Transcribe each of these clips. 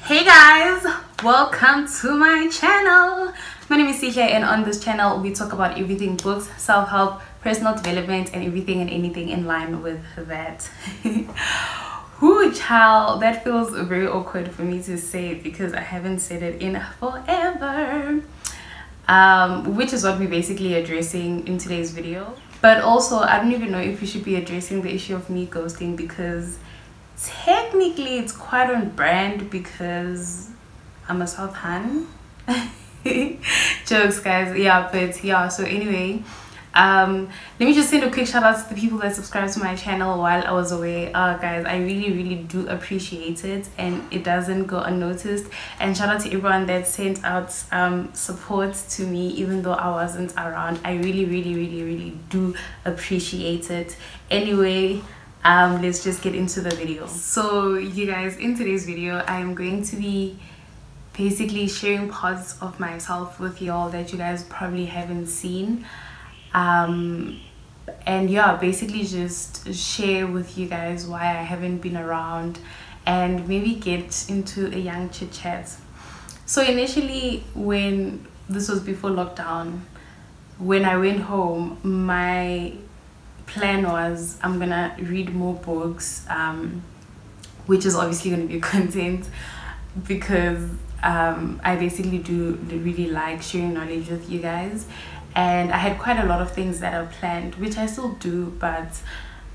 Hey guys, welcome to my channel. My name is Sihle, and on this channel we talk about everything books, self-help, personal development, and everything and anything in line with that. Whoo child, that feels very awkward for me to say because I haven't said it in forever, which is what we're basically addressing in today's video. But also I don't even know if we should be addressing the issue of me ghosting, because technically it's quite on brand because I'm a South Han. Jokes guys, yeah, but yeah, so anyway, let me just send a quick shout out to the people that subscribed to my channel while I was away. Guys, I really do appreciate it, and it doesn't go unnoticed. And shout out to everyone that sent out support to me even though I wasn't around. I really do appreciate it. Anyway, let's just get into the video. So you guys, in today's video I am going to be basically sharing parts of myself with y'all that you guys probably haven't seen, and yeah, basically just share with you guys why I haven't been around and maybe get into a young chit chat. So initially, when this was before lockdown, when I went home, my plan was I'm gonna read more books, which is obviously going to be content, because I basically do really like sharing knowledge with you guys, and I had quite a lot of things that are planned, which I still do, but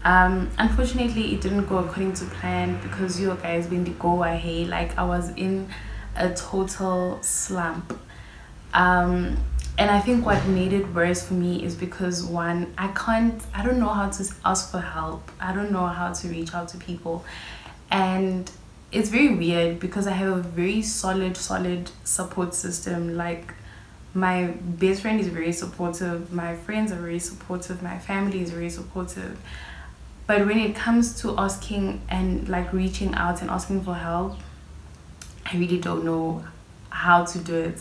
unfortunately it didn't go according to plan because you guys, when they go ahead, like I was in a total slump. And I think what made it worse for me is because, one, I don't know how to ask for help. I don't know how to reach out to people, and it's very weird because I have a very solid support system. Like, my best friend is very supportive, my friends are very supportive, my family is very supportive, but when it comes to asking and like reaching out and asking for help, I really don't know how to do it.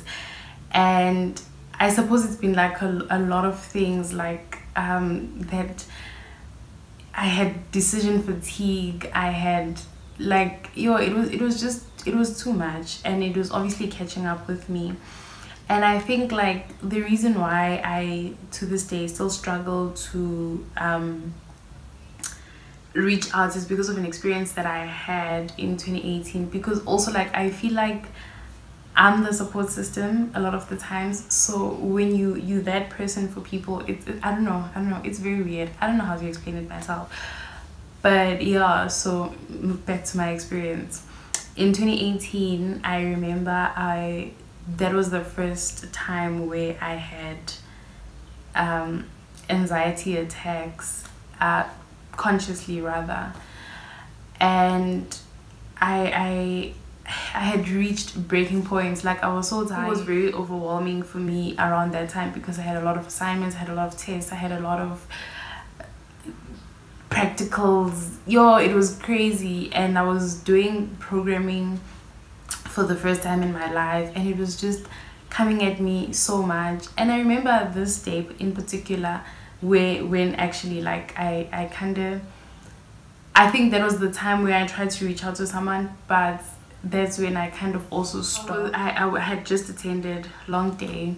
And I suppose it's been like a lot of things, like that I had decision fatigue, I had like, it was too much, and it was obviously catching up with me. And I think like the reason why I to this day still struggle to reach out is because of an experience that I had in 2018, because also like I feel like I'm the support system a lot of the times. So when you that person for people, I don't know, it's very weird. I don't know how to explain it myself, but yeah. So back to my experience in 2018, I remember that was the first time where I had anxiety attacks, consciously rather, and I had reached breaking points. Like, I was so tired. It was very overwhelming for me around that time because I had a lot of assignments, I had a lot of tests, I had a lot of practicals. It was crazy, and I was doing programming for the first time in my life, and it was just coming at me so much. And I remember this day in particular when actually like I think that was the time where I tried to reach out to someone, but that's when I kind of also stopped. I had just attended long day,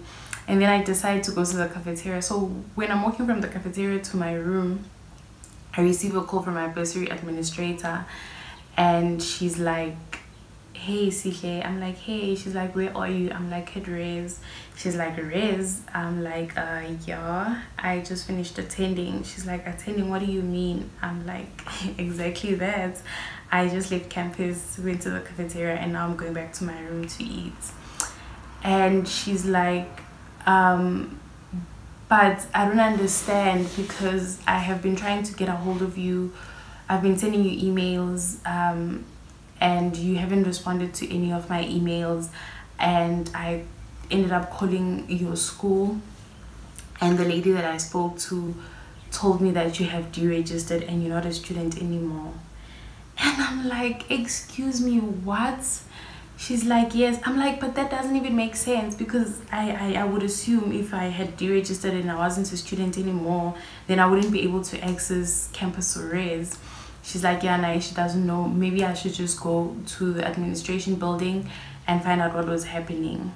and then I decided to go to the cafeteria. So when I'm walking from the cafeteria to my room, I receive a call from my bursary administrator, and she's like, "Hey Sihle." I'm like, "Hey." She's like, "Where are you?" I'm like, "At Res." She's like, "Res?" I'm like, yeah, I just finished attending." She's like, "Attending? What do you mean?" I'm like, exactly that. I just left campus, went to the cafeteria, and now I'm going back to my room to eat. And she's like, "But I don't understand, because I have been trying to get a hold of you. I've been sending you emails, and you haven't responded to any of my emails, and I ended up calling your school, and the lady that I spoke to told me that you have deregistered and you're not a student anymore." And I'm like, "Excuse me, what?" She's like, "Yes." I'm like, "But that doesn't even make sense, because I would assume if I had deregistered and I wasn't a student anymore, then I wouldn't be able to access Campus Res." she's like, yeah, nah, she doesn't know, maybe I should just go to the administration building and find out what was happening.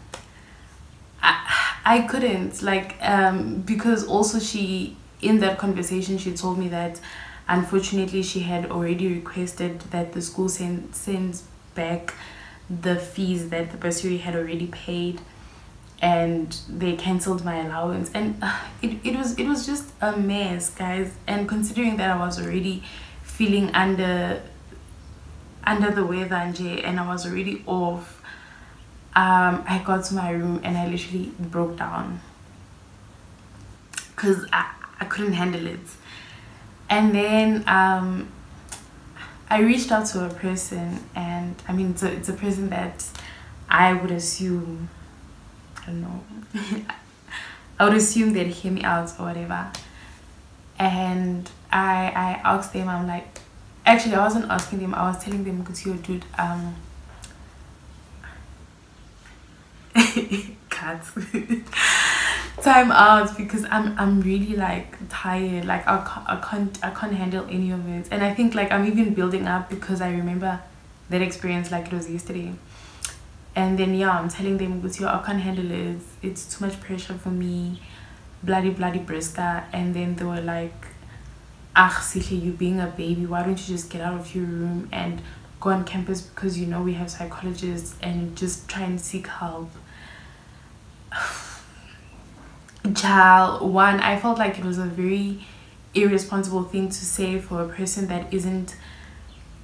I couldn't, like, because also she, in that conversation, she told me that unfortunately she had already requested that the school sends back the fees that the bursary had already paid, and they cancelled my allowance. And it was just a mess, guys. And considering that I was already feeling under the weather and I was already off, I got to my room and I literally broke down because I couldn't handle it. And then I reached out to a person, and I mean, it's a person that I would assume, I don't know, I would assume they'd hear me out or whatever. And I asked them, I'm like, actually I wasn't asking them, I was telling them, because you dude, cuts time out, because I'm really like tired, like I can't handle any of it. And I think like I'm even building up because I remember that experience like it was yesterday. And then yeah, I'm telling them, I can't handle it, it's too much pressure for me, bloody briska. And then they were like, ah, Sihle, you being a baby, why don't you just get out of your room and go on campus, because you know we have psychologists, and just try and seek help. Child, one, I felt like it was a very irresponsible thing to say for a person that isn't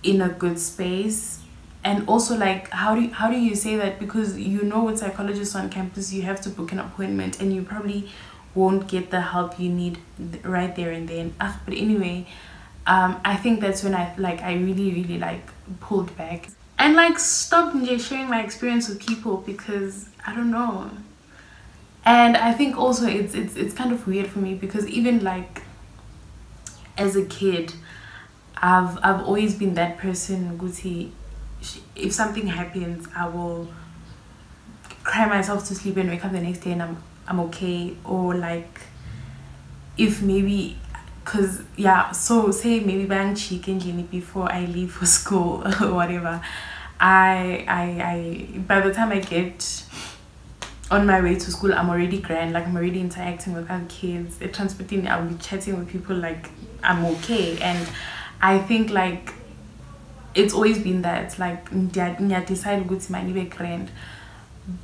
in a good space. And also, like, how do you say that? Because you know, with psychologists on campus, you have to book an appointment, and you probably won't get the help you need right there and then. But anyway, I think that's when I really like pulled back and like stopped sharing my experience with people, because I don't know. And I think also it's kind of weird for me, because even like as a kid, I've always been that person, Guti, if something happens, I will cry myself to sleep and wake up the next day and I'm okay. Or like, if maybe, because yeah, so say maybe bang chicken before I leave for school or whatever, I by the time I get on my way to school, I'm already grand, like I'm already interacting with other kids, transporting, I'll be chatting with people, like I'm okay. And I think like it's always been that, like, I decide to my new grand.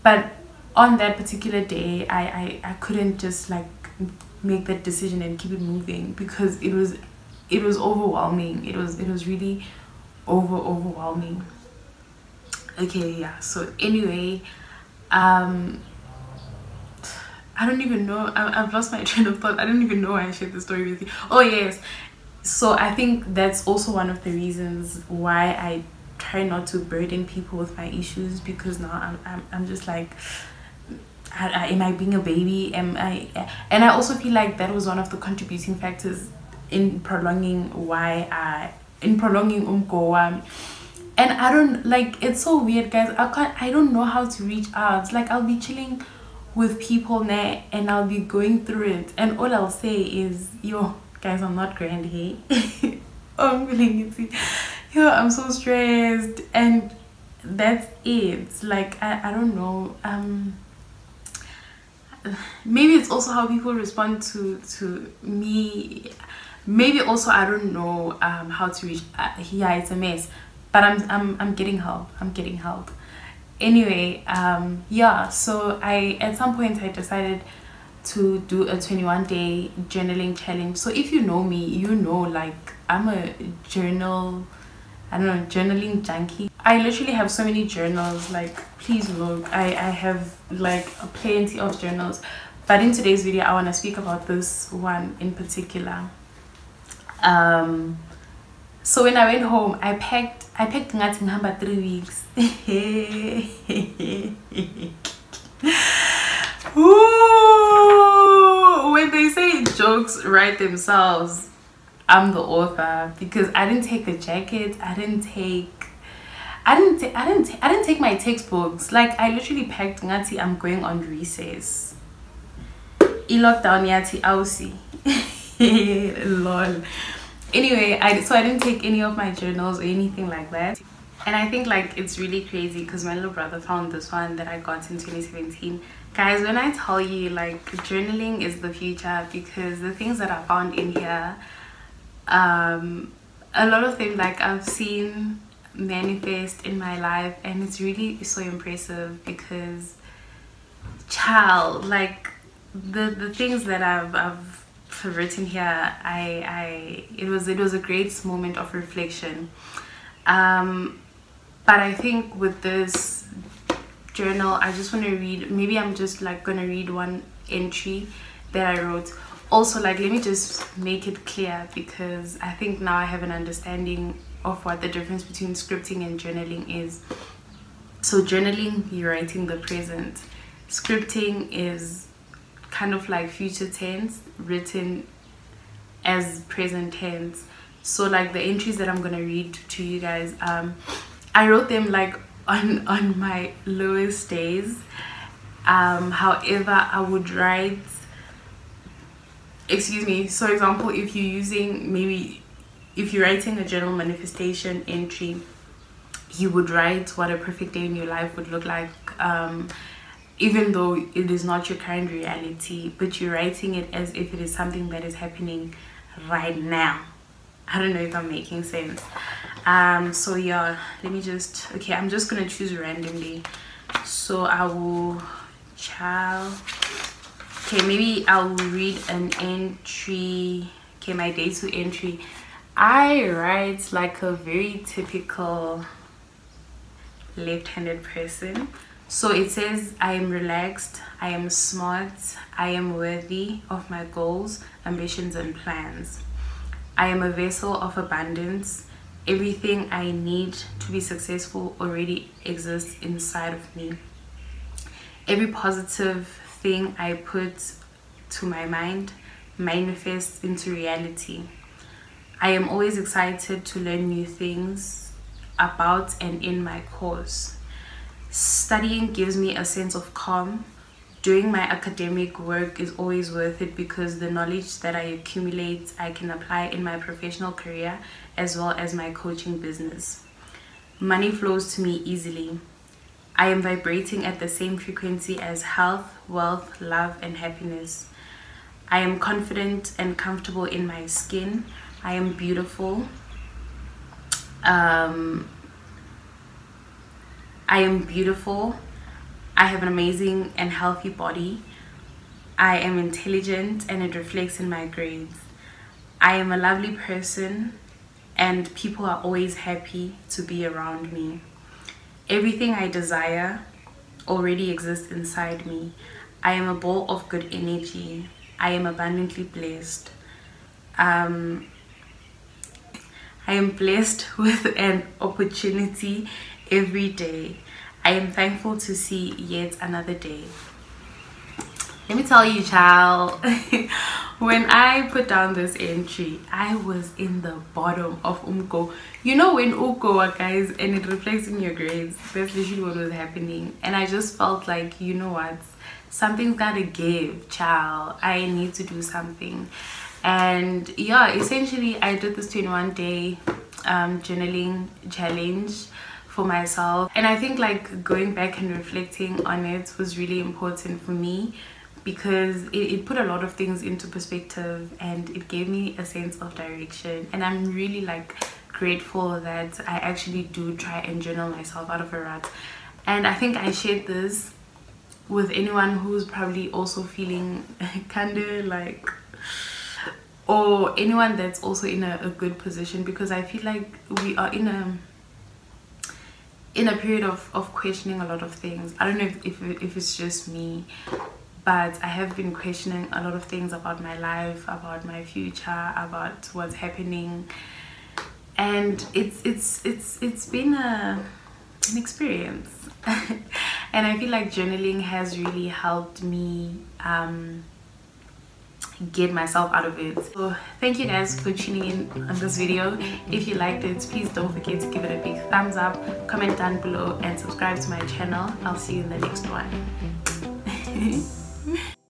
But on that particular day, I couldn't just like make that decision and keep it moving, because it was overwhelming. It was really overwhelming. Okay, yeah, so anyway, I don't even know, I've lost my train of thought. I don't even know why I shared the story with you. Oh yes, so I think that's also one of the reasons why I try not to burden people with my issues, because now I'm just like, am I being a baby? And I also feel like that was one of the contributing factors in prolonging umgo. And I don't, like, it's so weird, guys. I don't know how to reach out. Like, I'll be chilling with people now and I'll be going through it, and all I'll say is, yo guys, I'm not grand, hey. Oh, I'm feeling it. Yo, I'm so stressed, and that's it. Like, I don't know, maybe it's also how people respond to me. Maybe also I don't know how to reach, yeah, it's a mess, but I'm getting help. Anyway, yeah, so at some point I decided to do a 21-day journaling challenge. So if you know me, you know, like, I'm a journaling junkie. I literally have so many journals, like, please look, I have like plenty of journals, but in today's video I want to speak about this one in particular. So when I went home, I packed ngati 3 weeks. Ooh, when they say jokes write themselves, I'm the author, because I didn't take the jacket, I didn't take my textbooks. Like, I literally packed ngati I'm going on recess. I lockdown yati ausi. Lol. Anyway, so I didn't take any of my journals or anything like that. And I think like it's really crazy because my little brother found this one that I got in 2017. Guys, when I tell you like journaling is the future, because the things that I found in here, a lot of them like I've seen manifest in my life, and it's really so impressive because child, like the things that I've written here, it was a great moment of reflection. But I think with this journal, I just want to read, maybe I'm just like gonna read one entry that I wrote. Also, like, let me just make it clear, because I think now I have an understanding of what the difference between scripting and journaling is. So journaling, you're writing the present. Scripting is kind of like future tense written as present tense. So like the entries that I'm gonna read to you guys, I wrote them like on my lowest days. However, I would write, excuse me, so example, if you're using, maybe if you're writing a journal manifestation entry, you would write what a perfect day in your life would look like, even though it is not your current reality, but you're writing it as if it is something that is happening right now. I don't know if I'm making sense. So yeah, let me just, okay, I'm just gonna choose randomly. So I will okay, maybe I'll read an entry. Okay, my day 2 entry. I write like a very typical left-handed person. So it says, I am relaxed, I am smart, I am worthy of my goals, ambitions and plans. I am a vessel of abundance. Everything I need to be successful already exists inside of me. Every positive thing I put to my mind manifests into reality. I am always excited to learn new things about and in my course. Studying gives me a sense of calm. Doing my academic work is always worth it because the knowledge that I accumulate I can apply in my professional career as well as my coaching business. Money flows to me easily. I am vibrating at the same frequency as health, wealth, love and happiness. I am confident and comfortable in my skin. I am beautiful. I am beautiful. I have an amazing and healthy body. I am intelligent and it reflects in my grades. I am a lovely person and people are always happy to be around me. Everything I desire already exists inside me. I am a ball of good energy. I am abundantly blessed. I am blessed with an opportunity every day. I am thankful to see yet another day. Let me tell you, child, when I put down this entry, I was in the bottom of Umko. You know when Uko, guys, and it reflects in your grades, that's literally what was happening. And I just felt like, you know what, something's gotta give, child. I need to do something. And yeah, essentially I did this 21-day journaling challenge for myself, and I think like going back and reflecting on it was really important for me because it put a lot of things into perspective and it gave me a sense of direction. And I'm really like grateful that I actually do try and journal myself out of a rut. And I think I shared this with anyone who's probably also feeling kind of like, or anyone that's also in a good position, because I feel like we are in a period of questioning a lot of things. I don't know if it's just me, but I have been questioning a lot of things about my life, about my future, about what's happening, and it's been an experience. And I feel like journaling has really helped me get myself out of it. So thank you guys for tuning in on this video. If you liked it, please don't forget to give it a big thumbs up, comment down below and subscribe to my channel. I'll see you in the next one.